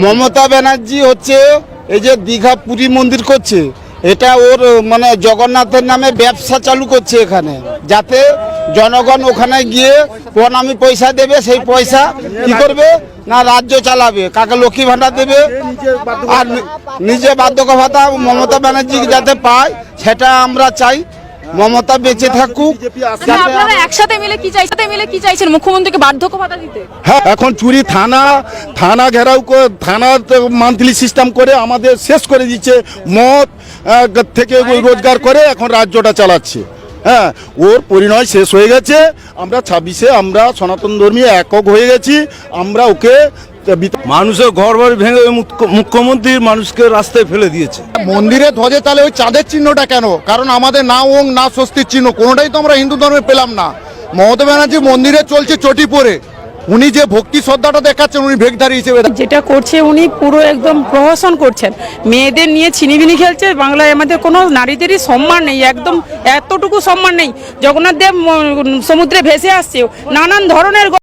মমতা ব্যানার্জি হচ্ছে এই যে দীঘা পুরী মন্দির করছে, এটা ওর মানে জগন্নাথের নামে ব্যবসা চালু করছে এখানে, যাতে জনগণ ওখানে গিয়ে প্রণামী পয়সা দেবে, সেই পয়সা কি করবে না রাজ্য চালাবে, কাকে লক্ষ্মী ভাণ্ডার দেবে, আর নিজে বার্ধক্য ভাতা মমতা ব্যানার্জি যাতে পায় সেটা আমরা চাই। মমতা বেঁচে থাকুক। আপনারা একসাথে মিলে কি চাইছেন? মুখ্যমন্ত্রীকে বার্ধক্য ভাতা দিতে? হ্যাঁ, এখন চুরি থানা ঘেরাও করে, থানার মান্থলি সিস্টেম করে আমাদের শেষ করে দিচ্ছে। মদ থেকে রোজগার করে এখন রাজ্যটা চালাচ্ছে। হ্যাঁ, ওর পরিণয় শেষ হয়ে গেছে। আমরা 26-এ আমরা সনাতন ধর্মী একক হয়ে গেছি। আমরা ওকে মানুষের ঘর বাড়ি ভেঙে মুখ্যমন্ত্রী মানুষকে রাস্তায় ফেলে দিয়েছে। মন্দিরে ধ্বজে তাহলে ওই চাঁদের চিহ্নটা কেন? কারণ আমাদের না ওং না স্বস্তির চিহ্ন কোনোটাই তো আমরা হিন্দু ধর্মে পেলাম না। মমতা ব্যানার্জি মন্দিরে চলছে চটি পরে, উনি যে ভক্তি শ্রদ্ধাটা দেখাচ্ছেন উনি ভেগধারী হিসেবে যেটা করছে উনি পুরো একদম প্রহসন করছেন। মেয়েদের নিয়ে ছিনিবিনি খেলছে। বাংলায় আমাদের কোনো নারীদেরই সম্মান নেই, একদম এতটুকু সম্মান নেই। জগন্নাথ দেব সমুদ্রে ভেসে আসছে, নানান ধরনের